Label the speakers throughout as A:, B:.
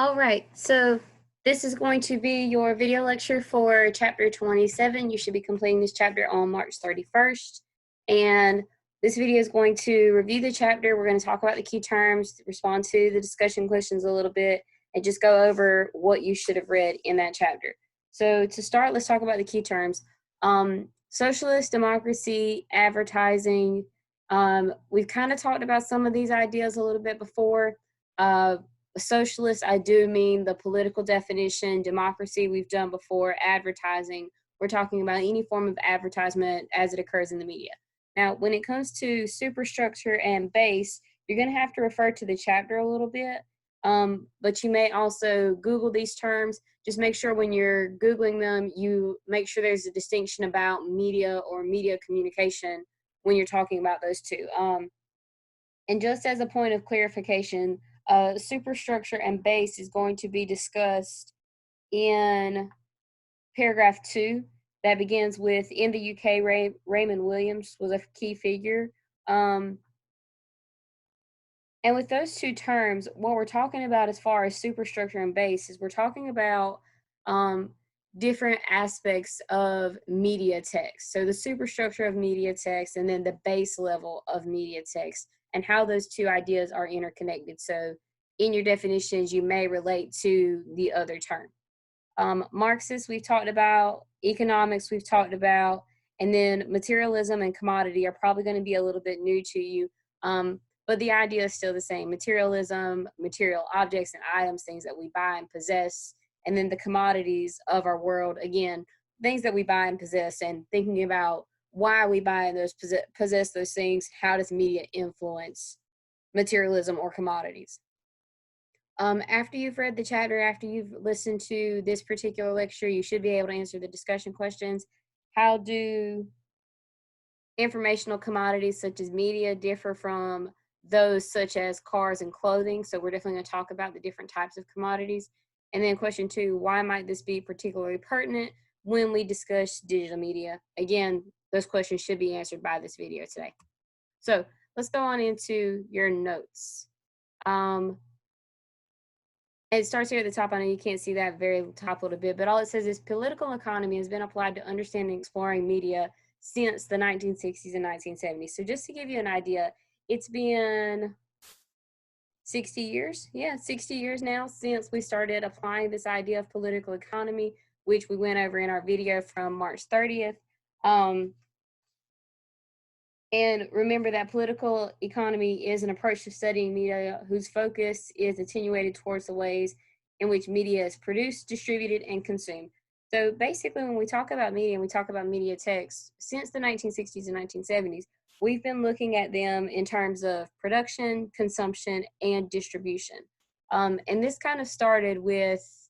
A: All right, so this is going to be your video lecture for chapter 27. You should be completing this chapter on March 31st. And this video is going to review the chapter. We're going to talk about the key terms, respond to the discussion questions a little bit, and just go over what you should have read in that chapter. So to start, let's talk about the key terms. Socialist, democracy, advertising. We've kind of talked about some of these ideas a little bit before. Socialist, I do mean the political definition. Democracy, we've done before. Advertising, we're talking about any form of advertisement as it occurs in the media. Now, when it comes to superstructure and base, you're going to have to refer to the chapter a little bit, but you may also Google these terms. Just make sure when you're Googling them, you make sure there's a distinction about media or media communication when you're talking about those two. And just as a point of clarification, superstructure and base is going to be discussed in paragraph 2 that begins with, in the UK, Raymond Williams was a key figure. And with those two terms, what we're talking about as far as superstructure and base is we're talking about different aspects of media text. So the superstructure of media text and then the base level of media text and how those two ideas are interconnected. So in your definitions, you may relate to the other term. Marxist, we've talked about. Economics, we've talked about. And then materialism and commodity are probably going to be a little bit new to you. But the idea is still the same. Materialism, material objects and items, things that we buy and possess. And then the commodities of our world, again, things that we buy and possess, and thinking about why we buy and possess those things. How does media influence materialism or commodities? After you've read the chapter, after you've listened to this particular lecture, you should be able to answer the discussion questions. How do informational commodities such as media differ from those such as cars and clothing? So we're definitely going to talk about the different types of commodities. And then question 2, why might this be particularly pertinent when we discuss digital media? Again, those questions should be answered by this video today. So let's go on into your notes. It starts here at the top. I know you can't see that very top little bit, but all it says is political economy has been applied to understanding and exploring media since the 1960s and 1970s. So just to give you an idea, it's been 60 years. Yeah, 60 years now since we started applying this idea of political economy, which we went over in our video from March 30th. And remember that political economy is an approach to studying media whose focus is attenuated towards the ways in which media is produced, distributed, and consumed. So basically, when we talk about media and we talk about media text, since the 1960s and 1970s, we've been looking at them in terms of production, consumption, and distribution. And this kind of started with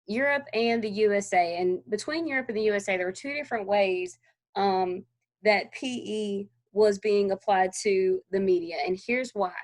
A: Europe and the USA. And between Europe and the USA, there were two different ways that PE was being applied to the media. And here's why.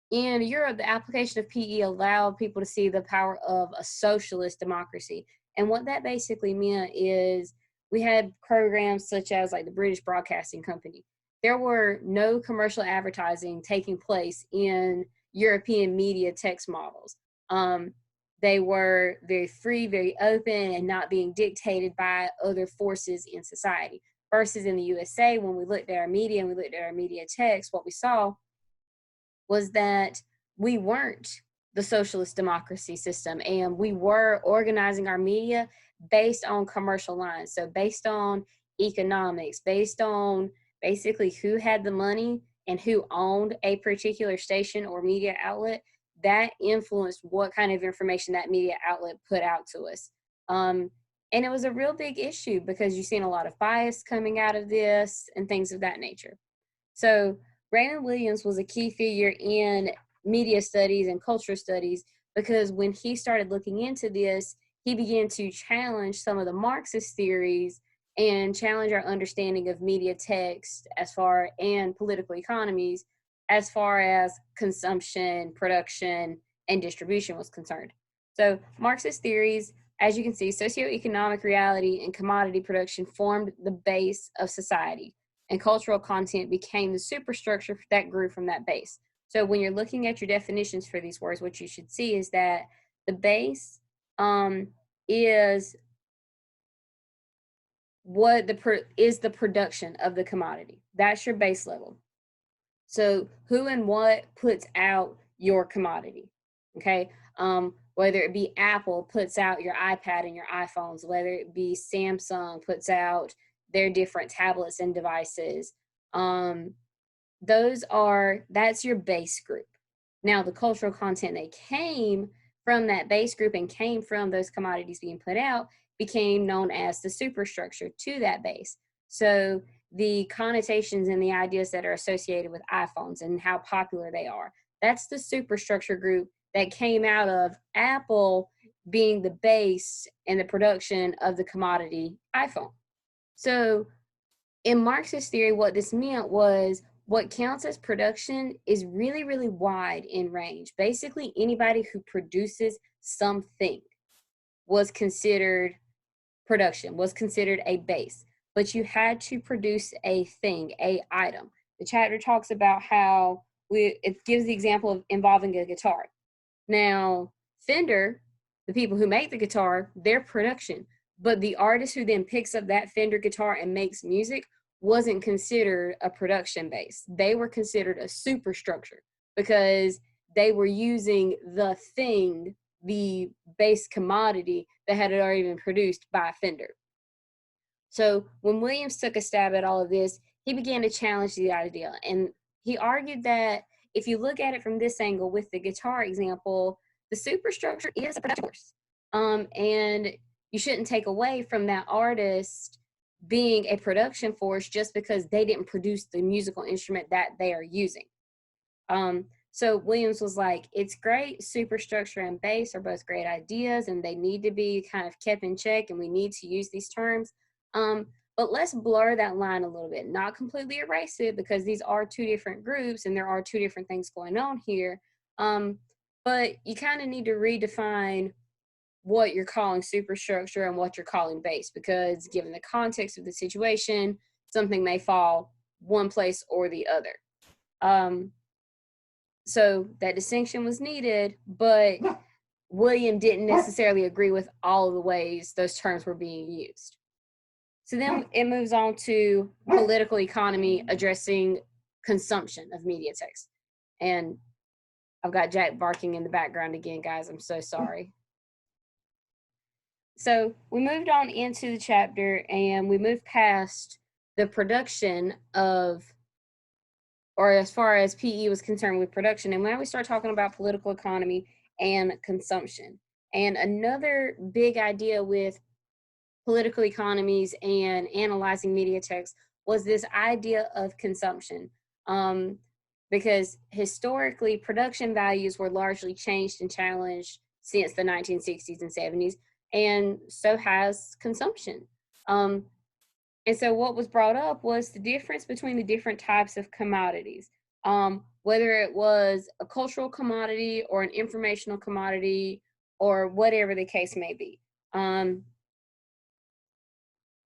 A: In Europe, the application of PE allowed people to see the power of a socialist democracy. And what that basically meant is we had programs such as like the British Broadcasting Company. There were no commercial advertising taking place in European media text models. They were very free, very open, and not being dictated by other forces in society. Versus in the USA, when we looked at our media and we looked at our media text, what we saw was that we weren't the socialist democracy system, and we were organizing our media based on commercial lines. So based on economics, based on basically who had the money and who owned a particular station or media outlet, that influenced what kind of information that media outlet put out to us. And it was a real big issue because you've seen a lot of bias coming out of this and things of that nature. So Raymond Williams was a key figure in media studies and culture studies because when he started looking into this, he began to challenge some of the Marxist theories and challenge our understanding of media text and political economies as far as consumption, production, and distribution was concerned. So Marxist theories, as you can see, socioeconomic reality and commodity production formed the base of society, and cultural content became the superstructure that grew from that base. So when you're looking at your definitions for these words, what you should see is that The base is what is the production of the commodity. That's your base level. So who and what puts out your commodity? Okay. Whether it be Apple puts out your iPad and your iPhones, whether it be Samsung puts out their different tablets and devices. That's your base group. Now, the cultural content that came from that base group and came from those commodities being put out became known as the superstructure to that base. So the connotations and the ideas that are associated with iPhones and how popular they are, that's the superstructure group that came out of Apple being the base and the production of the commodity iPhone. So in Marxist theory, what this meant was what counts as production is really, really wide in range. Basically, anybody who produces something was considered production, was considered a base. But you had to produce a thing, a item. The chapter talks about how it gives the example of involving a guitar. Now, Fender, the people who make the guitar, their production, but the artist who then picks up that Fender guitar and makes music wasn't considered a production base. They were considered a superstructure because they were using the thing, the base commodity that had already been produced by Fender. So when Williams took a stab at all of this, he began to challenge the idea. And he argued that if you look at it from this angle with the guitar example, the superstructure is a production force. And you shouldn't take away from that artist being a production force just because they didn't produce the musical instrument that they are using. So Williams was like, it's great, superstructure and base are both great ideas and they need to be kind of kept in check and we need to use these terms. But let's blur that line a little bit, not completely erase it because these are two different groups and there are two different things going on here. But you kind of need to redefine what you're calling superstructure and what you're calling base because given the context of the situation, something may fall one place or the other. So that distinction was needed, but William didn't necessarily agree with all of the ways those terms were being used. So then it moves on to political economy addressing consumption of media text. And I've got Jack barking in the background again, guys. I'm so sorry. So we moved on into the chapter and we moved past the production of, or as far as PE was concerned with production, and now we start talking about political economy and consumption. And another big idea with political economies and analyzing media text was this idea of consumption. Because historically, production values were largely changed and challenged since the 1960s and 70s, and so has consumption. And so what was brought up was the difference between the different types of commodities, whether it was a cultural commodity or an informational commodity or whatever the case may be. And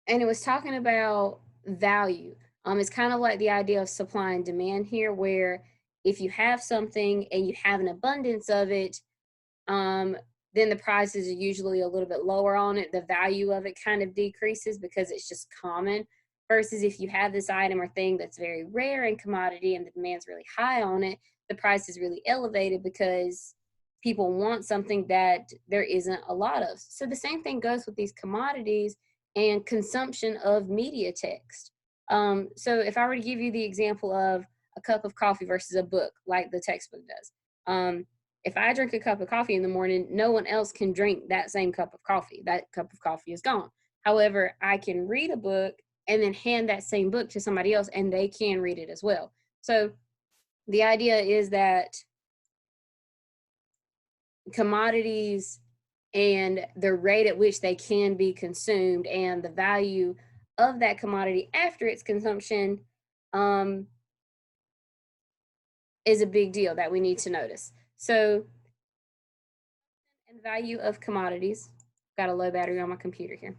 A: it was talking about value. It's kind of like the idea of supply and demand here, where if you have something and you have an abundance of it, then the prices are usually a little bit lower on it. The value of it kind of decreases because it's just common. Versus if you have this item or thing that's very rare in commodity and the demand's really high on it, the price is really elevated because people want something that there isn't a lot of. So the same thing goes with these commodities and consumption of media text. So if I were to give you the example of a cup of coffee versus a book, like the textbook does, if I drink a cup of coffee in the morning, no one else can drink that same cup of coffee. That cup of coffee is gone. However, I can read a book and then hand that same book to somebody else and they can read it as well. So the idea is that commodities and the rate at which they can be consumed and the value of that commodity after its consumption is a big deal that we need to notice. So, and value of commodities. Got a low battery on my computer here.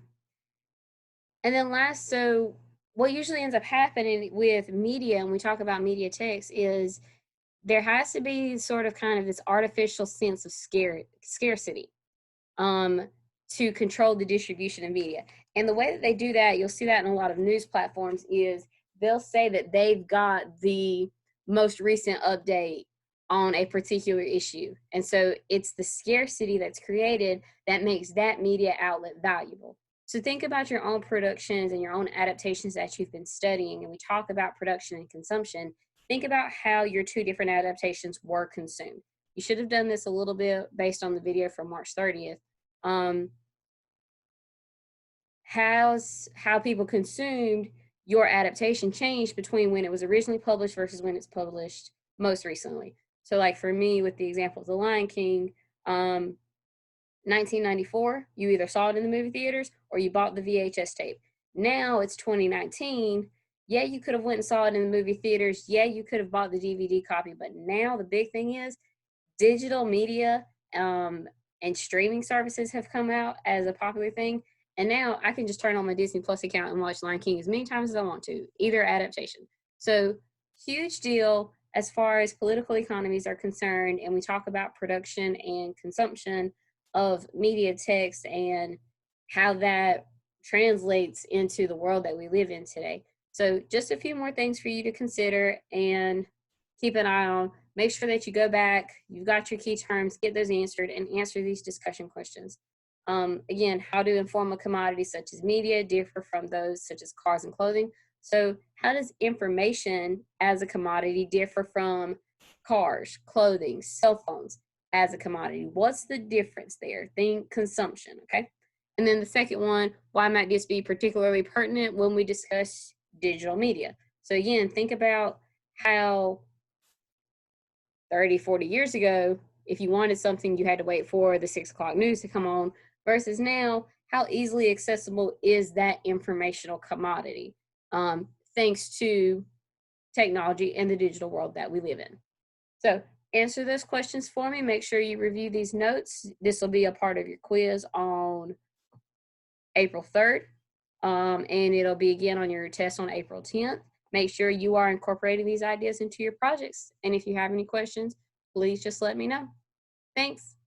A: And then last, so what usually ends up happening with media, and we talk about media text, is there has to be sort of kind of this artificial sense of scarcity um, to control the distribution of media. And the way that they do that, you'll see that in a lot of news platforms, is they'll say that they've got the most recent update on a particular issue. And so it's the scarcity that's created that makes that media outlet valuable. So think about your own productions and your own adaptations that you've been studying. And we talk about production and consumption. Think about how your two different adaptations were consumed. You should have done this a little bit based on the video from March 30th. How people consumed your adaptation changed between when it was originally published versus when it's published most recently. So like for me, with the example of The Lion King, 1994, you either saw it in the movie theaters or you bought the VHS tape. Now it's 2019. Yeah, you could have went and saw it in the movie theaters. Yeah, you could have bought the DVD copy. But now the big thing is digital media and streaming services have come out as a popular thing. And now I can just turn on my Disney Plus account and watch Lion King as many times as I want to, either adaptation. So huge deal as far as political economies are concerned. And we talk about production and consumption of media text and how that translates into the world that we live in today. So just a few more things for you to consider and keep an eye on. Make sure that you go back, you've got your key terms, get those answered, and answer these discussion questions. Again, how do informal commodities such as media differ from those such as cars and clothing? So how does information as a commodity differ from cars, clothing, cell phones as a commodity? What's the difference there? Think consumption, okay? And then the second one, why might this be particularly pertinent when we discuss digital media? So again, think about how 30, 40 years ago, if you wanted something, you had to wait for the 6 o'clock news to come on, versus now, how easily accessible is that informational commodity, thanks to technology and the digital world that we live in. So answer those questions for me. Make sure you review these notes. This will be a part of your quiz on April 3rd, and it'll be again on your test on April 10th. Make sure you are incorporating these ideas into your projects. And if you have any questions, please just let me know. Thanks.